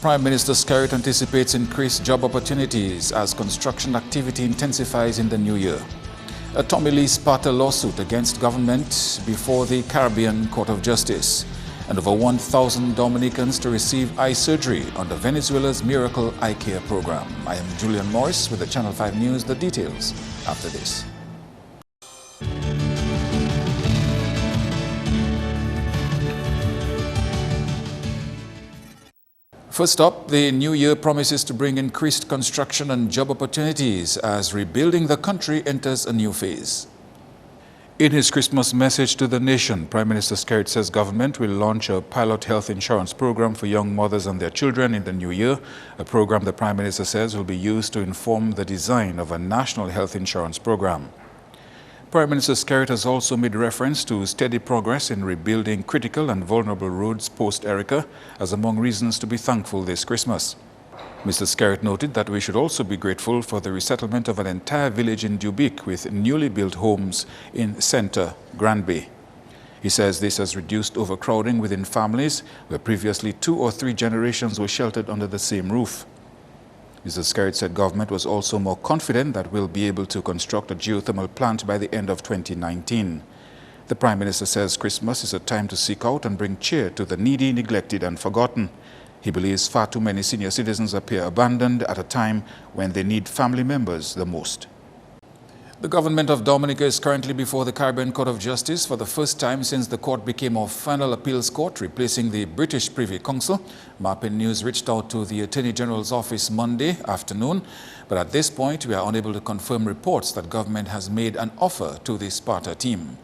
Prime Minister Skerrit anticipates increased job opportunities as construction activity intensifies in the new year. A Lee Sparta lawsuit against government before the Caribbean Court of Justice. And over 1,000 Dominicans to receive eye surgery under Venezuela's Miracle Eye Care program. I am Julian Morris with the Channel 5 News. The details after this. First up, the new year promises to bring increased construction and job opportunities as rebuilding the country enters a new phase. In his Christmas message to the nation, Prime Minister Skerrit says government will launch a pilot health insurance program for young mothers and their children in the new year, a program the Prime Minister says will be used to inform the design of a national health insurance program. Prime Minister Skerrit has also made reference to steady progress in rebuilding critical and vulnerable roads post-Erica as among reasons to be thankful this Christmas. Mr. Skerrit noted that we should also be grateful for the resettlement of an entire village in Dubique with newly built homes in Centre, Granby. He says this has reduced overcrowding within families where previously 2 or 3 generations were sheltered under the same roof. Mr. Skerrit said government was also more confident that we'll be able to construct a geothermal plant by the end of 2019. The Prime Minister says Christmas is a time to seek out and bring cheer to the needy, neglected and forgotten. He believes far too many senior citizens appear abandoned at a time when they need family members the most. The government of Dominica is currently before the Caribbean Court of Justice for the first time since the court became our final appeals court, replacing the British Privy Council. Marpin News reached out to the Attorney General's office Monday afternoon, but at this point we are unable to confirm reports that government has made an offer to the Sparta team.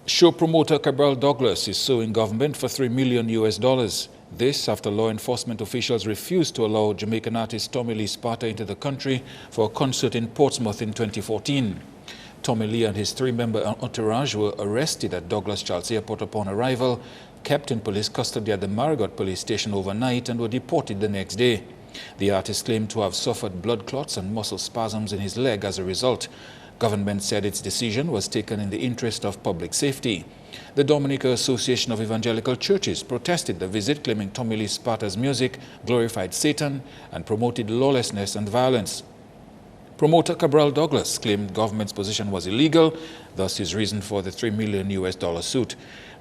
Show promoter Cabral Douglas is suing government for $3 million. This after law enforcement officials refused to allow Jamaican artist Lee Sparta into the country for a concert in Portsmouth in 2014. Lee and his 3-member entourage were arrested at Douglas Charles Airport upon arrival, kept in police custody at the Marigot police station overnight and were deported the next day. The artist claimed to have suffered blood clots and muscle spasms in his leg as a result. Government said its decision was taken in the interest of public safety. The Dominica Association of Evangelical Churches protested the visit, claiming Lee Sparta's music glorified Satan and promoted lawlessness and violence. Promoter Cabral Douglas claimed government's position was illegal, thus his reason for the $3 million suit.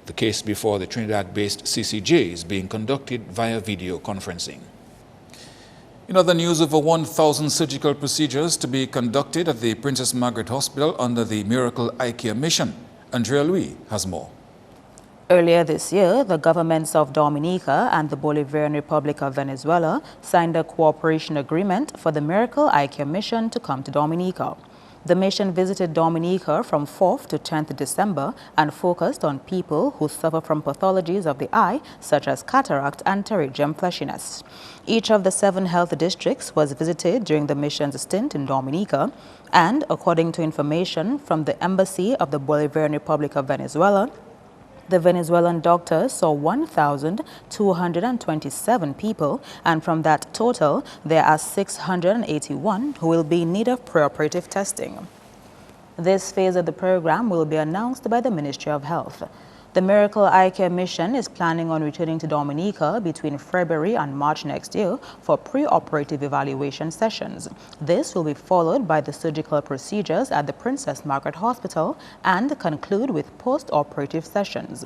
The case before the Trinidad-based CCJ is being conducted via video conferencing. In other news, over 1,000 surgical procedures to be conducted at the Princess Margaret Hospital under the Miracle Eye Care mission. Andrea Louis has more. Earlier this year, the governments of Dominica and the Bolivarian Republic of Venezuela signed a cooperation agreement for the Miracle Eye Care mission to come to Dominica. The mission visited Dominica from 4th to 10th December and focused on people who suffer from pathologies of the eye, such as cataract and pterygium fleshiness. Each of the 7 health districts was visited during the mission's stint in Dominica, and according to information from the Embassy of the Bolivarian Republic of Venezuela, the Venezuelan doctors saw 1,227 people, and from that total, there are 681 who will be in need of preoperative testing. This phase of the program will be announced by the Ministry of Health. The Miracle Eye Care mission is planning on returning to Dominica between February and March next year for pre-operative evaluation sessions. This will be followed by the surgical procedures at the Princess Margaret Hospital and conclude with post-operative sessions.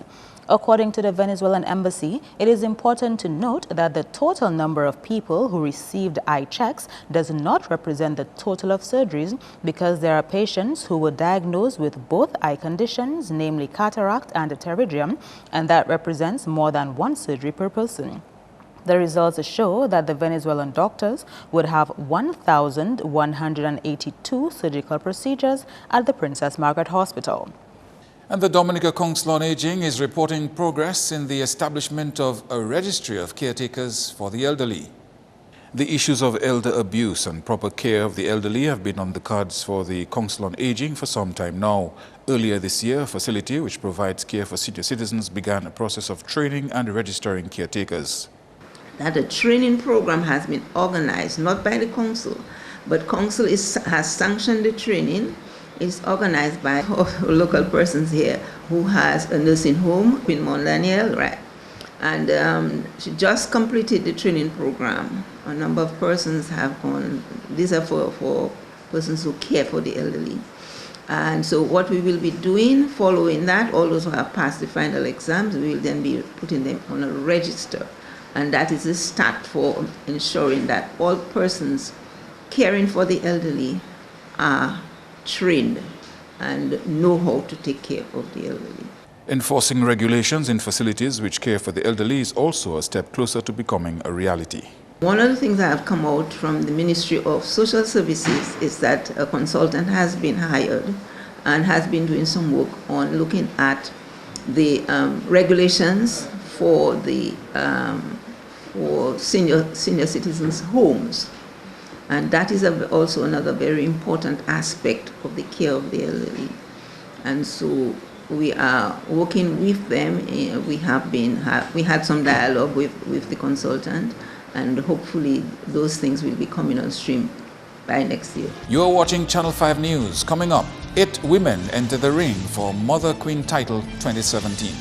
According to the Venezuelan embassy, it is important to note that the total number of people who received eye checks does not represent the total of surgeries, because there are patients who were diagnosed with both eye conditions, namely cataract and pterygium, and that represents more than 1 surgery per person. The results show that the Venezuelan doctors would have 1,182 surgical procedures at the Princess Margaret Hospital. And the Dominica Council on Aging is reporting progress in the establishment of a registry of caretakers for the elderly. The issues of elder abuse and proper care of the elderly have been on the cards for the Council on Aging for some time now. Earlier this year, a facility which provides care for senior citizens began a process of training and registering caretakers. That a training program has been organized, not by the council, but council has sanctioned the training. It's organized by local persons here who has a nursing home in Mount Daniel, right? And she just completed the training program. A number of persons have gone. These are for persons who care for the elderly. And so what we will be doing following that, all those who have passed the final exams, we will then be putting them on a register. And that is the start for ensuring that all persons caring for the elderly are trained and know how to take care of the elderly. Enforcing regulations in facilities which care for the elderly is also a step closer to becoming a reality. One of the things that have come out from the Ministry of Social Services is that a consultant has been hired and has been doing some work on looking at the regulations for the for senior citizens' homes. And that is also another very important aspect of the care of the elderly. And so we are working with them. We had some dialogue with the consultant, and hopefully those things will be coming on stream by next year. You are watching Channel 5 News. Coming up, 8 women enter the ring for Mother Queen title 2017.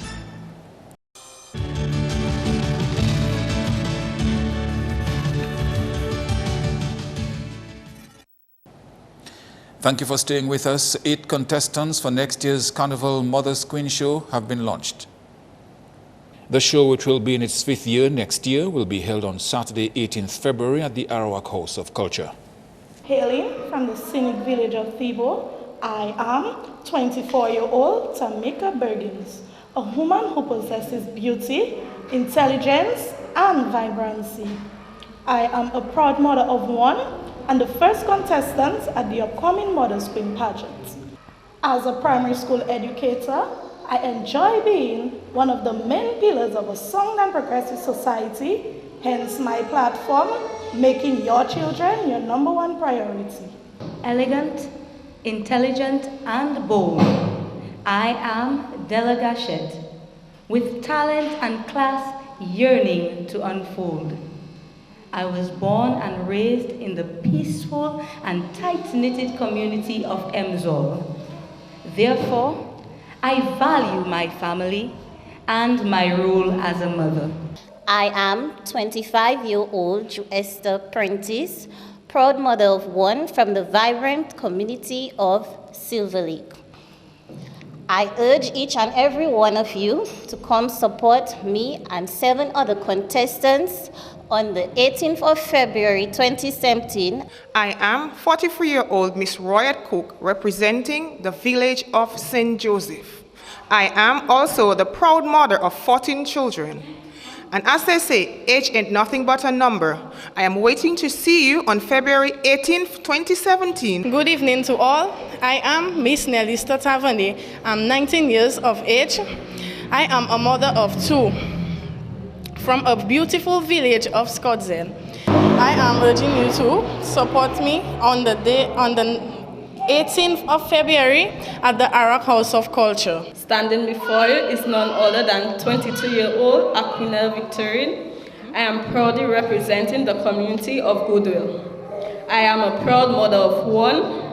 Thank you for staying with us. 8 contestants for next year's Carnival Mother's Queen show have been launched. The show, which will be in its 5th year next year, will be held on Saturday, 18th February at the Arawak House of Culture. Hailing from the scenic village of Thebo, I am 24-year-old Tamika Bergens, a woman who possesses beauty, intelligence, and vibrancy. I am a proud mother of 1 and the first contestant at the upcoming Mother's Queen pageant. As a primary school educator, I enjoy being one of the main pillars of a sound and progressive society, hence my platform, making your children your #1 priority. Elegant, intelligent, and bold, I am Della Gachet, with talent and class yearning to unfold. I was born and raised in the peaceful and tight-knitted community of Emzor. Therefore, I value my family and my role as a mother. I am 25-year-old Esther Prentice, proud mother of 1 from the vibrant community of Silver Lake. I urge each and every one of you to come support me and 7 other contestants on the 18th of February 2017. I am 43-year-old Miss Royat Cook, representing the village of St. Joseph. I am also the proud mother of 14 children. And as they say, age ain't nothing but a number. I am waiting to see you on February 18th, 2017. Good evening to all. I am Miss Nelista Tavani. I'm 19 years of age. I am a mother of 2 from a beautiful village of Scottsdale. I am urging you to support me on the 18th of February at the Arawak House of Culture. Standing before you is none other than 22-year-old Aquina Victorine. I am proudly representing the community of Goodwill. I am a proud mother of 1.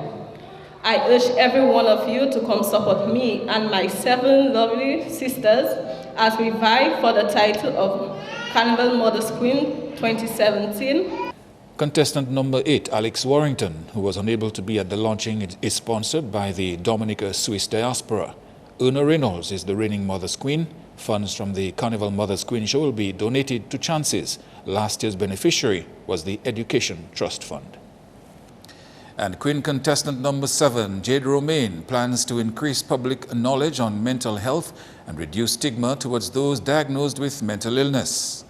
I urge every one of you to come support me and my 7 lovely sisters as we vie for the title of Carnival Mother's Queen 2017. Contestant number 8, Alex Warrington, who was unable to be at the launching, is sponsored by the Dominica Swiss Diaspora. Una Reynolds is the reigning Mother's Queen. Funds from the Carnival Mother's Queen show will be donated to Chances. Last year's beneficiary was the Education Trust Fund. And Queen contestant number 7, Jade Romaine, plans to increase public knowledge on mental health and reduce stigma towards those diagnosed with mental illness.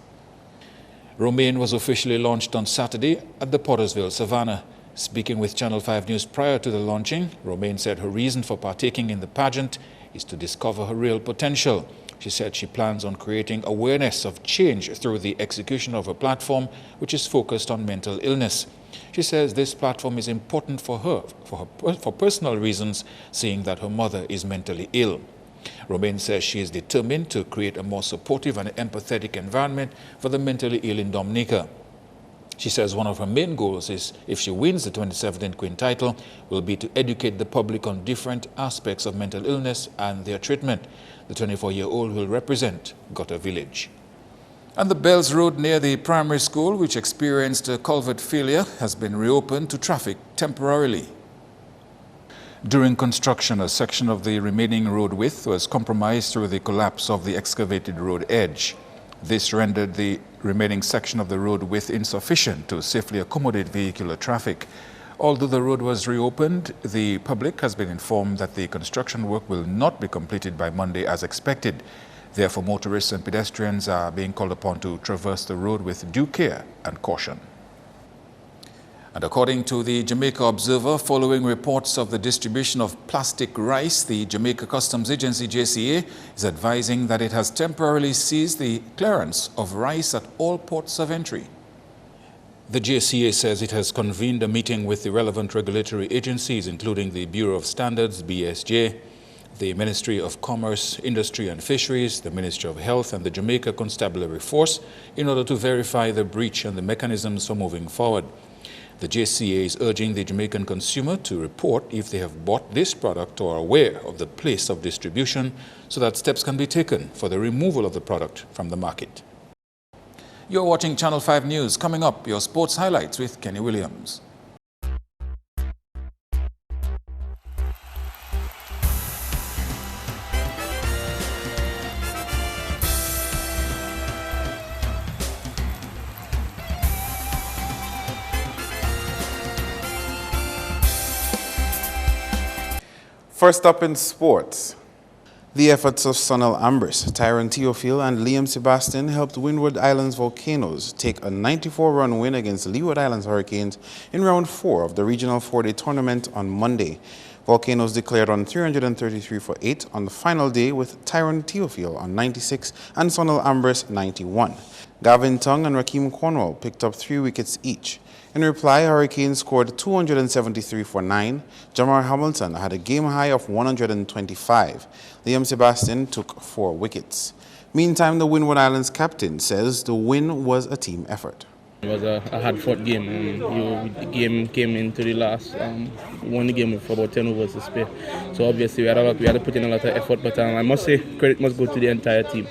Romaine was officially launched on Saturday at the Pottersville Savannah. Speaking with Channel 5 News prior to the launching, Romaine said her reason for partaking in the pageant is to discover her real potential. She said she plans on creating awareness of change through the execution of a platform which is focused on mental illness. She says this platform is important for her for personal reasons, seeing that her mother is mentally ill. Romaine says she is determined to create a more supportive and empathetic environment for the mentally ill in Dominica. She says one of her main goals is, if she wins the 2017 Queen title, will be to educate the public on different aspects of mental illness and their treatment. The 24-year-old will represent Gotta Village. And the Bells Road near the primary school, which experienced a culvert failure, has been reopened to traffic temporarily. During construction, a section of the remaining road width was compromised through the collapse of the excavated road edge. This rendered the remaining section of the road width insufficient to safely accommodate vehicular traffic. Although the road was reopened, the public has been informed that the construction work will not be completed by Monday as expected. Therefore, motorists and pedestrians are being called upon to traverse the road with due care and caution. And according to the Jamaica Observer, following reports of the distribution of plastic rice, the Jamaica Customs Agency, JCA, is advising that it has temporarily ceased the clearance of rice at all ports of entry. The JCA says it has convened a meeting with the relevant regulatory agencies, including the Bureau of Standards, BSJ, the Ministry of Commerce, Industry and Fisheries, the Ministry of Health and the Jamaica Constabulary Force in order to verify the breach and the mechanisms for moving forward. The JCA is urging the Jamaican consumer to report if they have bought this product or are aware of the place of distribution so that steps can be taken for the removal of the product from the market. You're watching Channel 5 News. Coming up, your sports highlights with Kenny Williams. First up in sports, the efforts of Sonal Ambrose, Tyron Theophile and Liam Sebastian helped Windward Islands Volcanoes take a 94-run win against Leeward Islands Hurricanes in round 4 of the regional 4-day tournament on Monday. Volcanoes declared on 333 for 8 on the final day with Tyron Theophile on 96 and Sonal Ambrose 91. Gavin Tung and Rakeem Cornwall picked up 3 wickets each. In reply, Hurricanes scored 273 for 9. Jamar Hamilton had a game high of 125. Liam Sebastian took 4 wickets. Meantime, the Windward Islands captain says the win was a team effort. It was a hard-fought game. The game came into the last, won the game for about 10 overs to spare. So obviously we had to put in a lot of effort, but I must say credit must go to the entire team.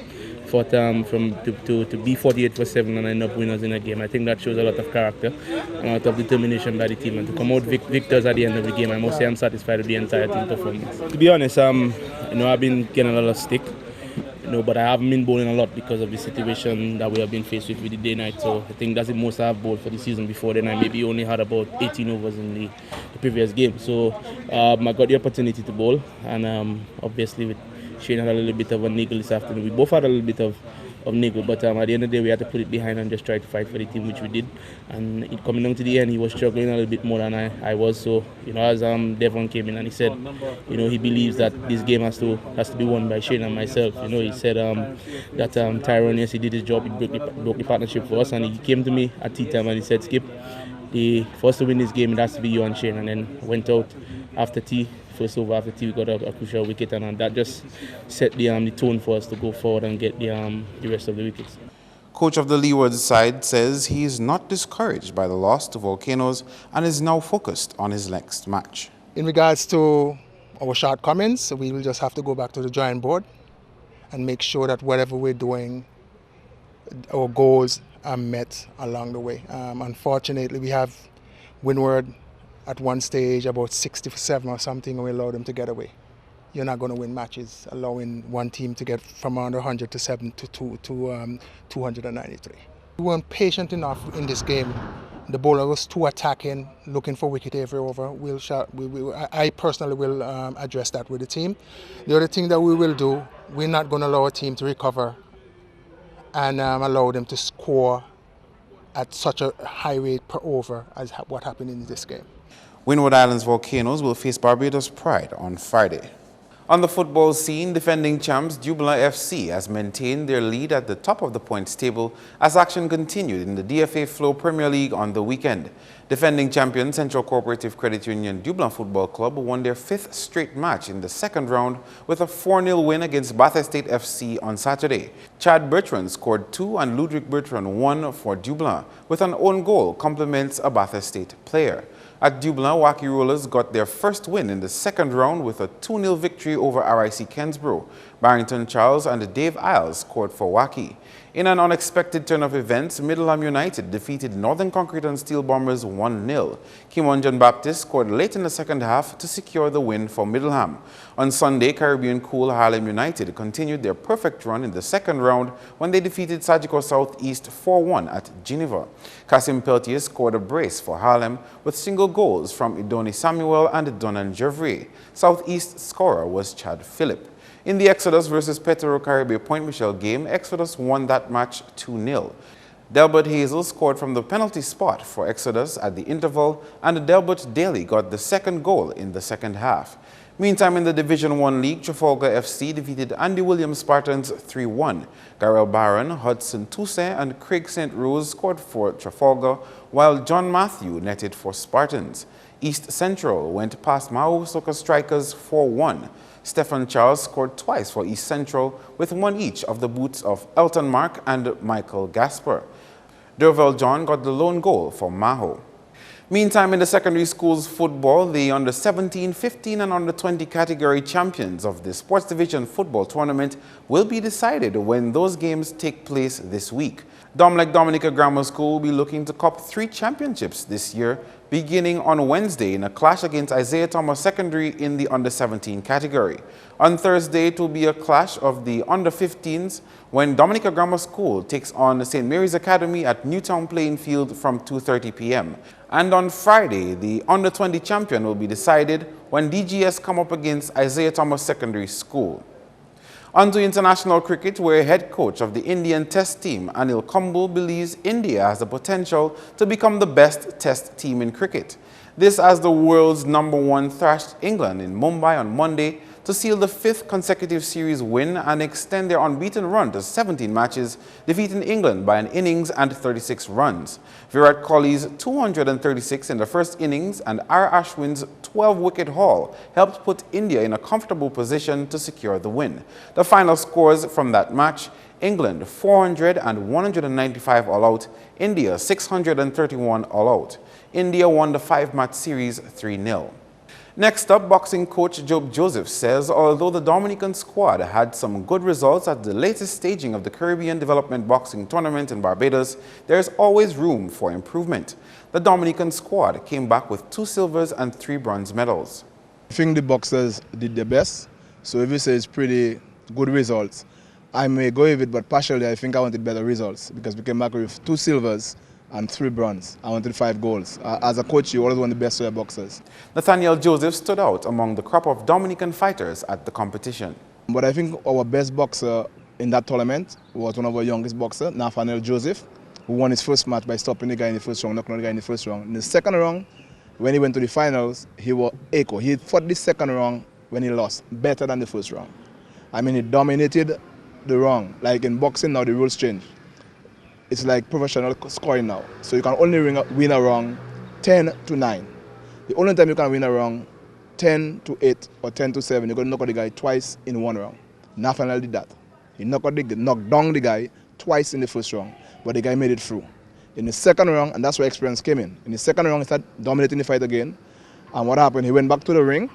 To be 48 for 7 and end up winners in a game. I think that shows a lot of character and a lot of determination by the team, and to come out victors at the end of the game, I must say I'm satisfied with the entire team performance. To be honest, I've been getting a lot of stick, but I haven't been bowling a lot because of the situation that we have been faced with the day-night. So I think that's the most I've bowled for the season. Before then, I maybe only had about 18 overs in the previous game. So I got the opportunity to bowl, and obviously with Shane had a little bit of a niggle this afternoon. We both had a little bit of niggle, but at the end of the day, we had to put it behind and just try to fight for the team, which we did. And coming down to the end, he was struggling a little bit more than I was. So, as Devon came in and he said, he believes that this game has to be won by Shane and myself. He said that Tyron, yes, he did his job. He broke the partnership for us, and he came to me at tea time and he said, Skip, for us to win this game, it has to be you and Shane. And then went out after tea. First over after tea, we got a crucial wicket, and that just set the tone for us to go forward and get the rest of the wickets. Coach of the Leeward side says he is not discouraged by the loss to Volcanoes and is now focused on his next match. In regards to our shortcomings, we will just have to go back to the drawing board and make sure that whatever we're doing, our goals are met along the way. Unfortunately, we have Windward at one stage about 60 for 7 or something, and we allow them to get away. You're not going to win matches allowing one team to get from under 100 to 7 to 293. We weren't patient enough in this game. The bowler was too attacking, looking for wicket every over. I personally will address that with the team. The other thing that we will do, we're not going to allow a team to recover and allow them to score at such a high rate per over as what happened in this game. Windward Islands Volcanoes will face Barbados Pride on Friday. On the football scene, defending champs Dublin FC has maintained their lead at the top of the points table as action continued in the DFA Flow Premier League on the weekend. Defending champion Central Cooperative Credit Union Dublin Football Club won their 5th straight match in the second round with a 4-0 win against Bath Estate FC on Saturday. Chad Bertrand scored 2 and Ludwig Bertrand 1 for Dublin, with an own goal complements a Bath Estate player. At Dublin, Wacky Rollers got their first win in the second round with a 2-0 victory over RIC Kensborough. Barrington Charles and Dave Isles scored for Waukee. In an unexpected turn of events, Middleham United defeated Northern Concrete and Steel Bombers 1-0. Kimon John Baptist scored late in the second half to secure the win for Middleham. On Sunday, Caribbean Cool Harlem United continued their perfect run in the second round when they defeated Sagicor Southeast 4-1 at Geneva. Kasim Peltier scored a brace for Harlem with single goals from Idoni Samuel and Donan Gervais. Southeast scorer was Chad Phillip. In the Exodus versus Petro Caribe Point Michel game, Exodus won that match 2-0. Delbert Hazel scored from the penalty spot for Exodus at the interval, and Delbert Daly got the second goal in the second half. Meantime, in the Division 1 League, Trafalgar FC defeated Andy Williams Spartans 3-1. Garel Barron, Hudson Toussaint, and Craig St. Rose scored for Trafalgar, while John Matthew netted for Spartans. East Central went past Maui Soccer Strikers 4-1. Stephen Charles scored twice for East Central, with one each of the boots of Elton Mark and Michael Gasper. Derval John got the lone goal for Maho. Meantime, in the secondary schools football, the under-17, 15 and under-20 category champions of the Sports Division football tournament will be decided when those games take place this week. Domlec Dominica Grammar School will be looking to cop 3 championships this year, beginning on Wednesday in a clash against Isaiah Thomas Secondary in the under-17 category. On Thursday, it will be a clash of the under-15s when Dominica Grammar School takes on St. Mary's Academy at Newtown Playing Field from 2:30 p.m. And on Friday, the under-20 champion will be decided when DGS come up against Isaiah Thomas Secondary School. On to international cricket, where head coach of the Indian Test team, Anil Kumble, believes India has the potential to become the best Test team in cricket. This as the world's #1 thrashed England in Mumbai on Monday to seal the 5th consecutive series win and extend their unbeaten run to 17 matches, defeating England by an innings and 36 runs. Virat Kohli's 236 in the first innings and R. Ashwin's 12-wicket haul helped put India in a comfortable position to secure the win. The final scores from that match: England 400 and 195 all out, India 631 all out. India won the 5-match series 3-0. Next up, boxing coach Job Joseph says although the Dominican squad had some good results at the latest staging of the Caribbean Development Boxing Tournament in Barbados, there is always room for improvement. The Dominican squad came back with 2 silvers and 3 bronze medals. I think the boxers did their best, so if you say it's pretty good results, I may go with it, but partially I think I wanted better results because we came back with 2 silvers and 3 bronze. I wanted 5 goals. As a coach, you always want the best for your boxers. Nathaniel Joseph stood out among the crop of Dominican fighters at the competition. But I think our best boxer in that tournament was one of our youngest boxers, Nathaniel Joseph, who won his first match by stopping the guy in the first round, knocking out the guy in the first round. In the second round, when he went to the finals, he was echo. He fought the second round when he lost, better than the first round. I mean, he dominated the round. Like in boxing now, the rules change. It's like professional scoring now. So you can only win a round 10-9. The only time you can win a round 10-8 or 10-7, you're going to knock out the guy twice in one round. Nathaniel did that. He knocked down the guy twice in the first round, but the guy made it through. In the second round, and that's where experience came in. In the second round, he started dominating the fight again. And what happened? He went back to the ring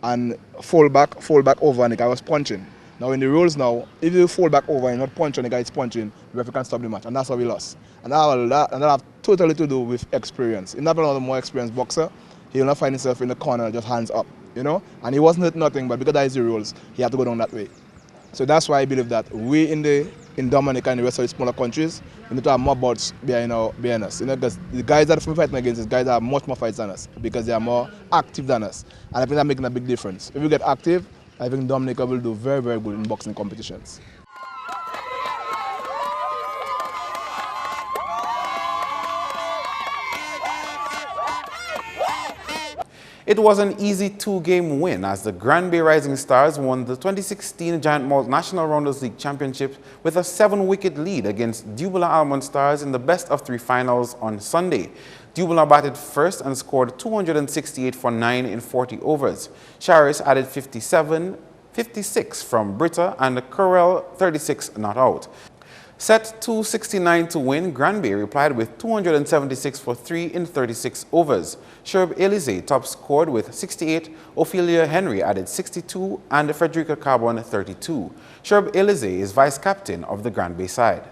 and fall back over, and the guy was punching. Now in the rules now, if you fall back over and not punch and the guy is punching, the referee can stop the match, and that's how we lost. And that have totally to do with experience. If not another more experienced boxer, he will not find himself in the corner just hands up, you know? And he wasn't hurt nothing, but because that is the rules, he had to go down that way. So that's why I believe that we in Dominica and the rest of the smaller countries, we need to have more bouts behind us. You know, because the guys that we're fighting against, these guys have much more fights than us because they are more active than us. And I think that's making a big difference. If we get active, I think Dominica will do very, very good in boxing competitions. It was an easy 2-game win as the Grand Bay Rising Stars won the 2016 Giant Malt National Rounders League Championship with a 7-wicket lead against Dubula Almond Stars in the best-of-3 finals on Sunday. Dubula batted first and scored 268 for 9 in 40 overs. Charis added 56 from Britta and Corel 36 not out. Set 269 to win, Granby replied with 276 for 3 in 36 overs. Sherb Elize top scored with 68, Ophelia Henry added 62, and Frederica Carbon 32. Sherb Elize is vice-captain of the Granby side.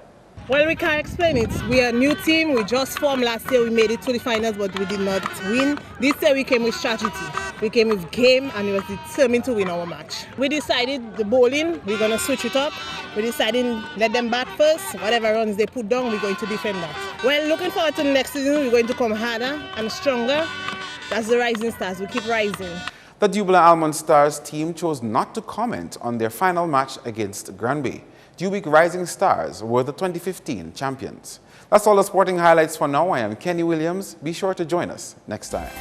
Well, we can't explain it. We are a new team. We just formed last year. We made it to the finals, but we did not win. This year we came with strategy. We came with game, and we were determined to win our match. We decided the bowling, we're going to switch it up. We decided let them bat first. Whatever runs they put down, we're going to defend that. Well, looking forward to the next season. We're going to come harder and stronger. That's the Rising Stars. We keep rising. The Dublin Almond Stars team chose not to comment on their final match against Granby. Dubic Rising Stars were the 2015 champions. That's all the sporting highlights for now. I am Kenny Williams. Be sure to join us next time.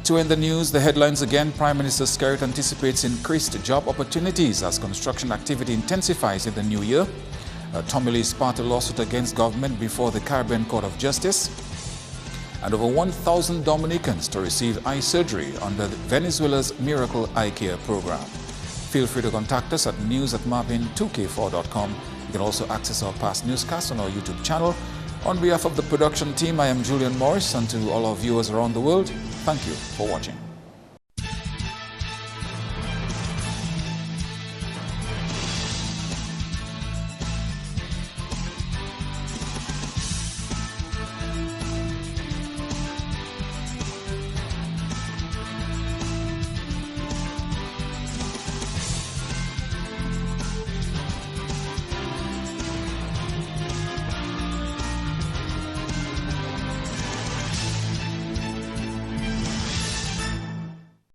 To end the news, the headlines again. Prime Minister Skerritt anticipates increased job opportunities as construction activity intensifies in the new year. Lee Sparta lawsuit against government before the Caribbean Court of Justice. And over 1,000 Dominicans to receive eye surgery under Venezuela's Miracle Eye Care program. Feel free to contact us at news@MarpinNewsDec12th2k16. You can also access our past newscasts on our YouTube channel. On behalf of the production team, I am Julian Morris, and to all our viewers around the world, thank you for watching.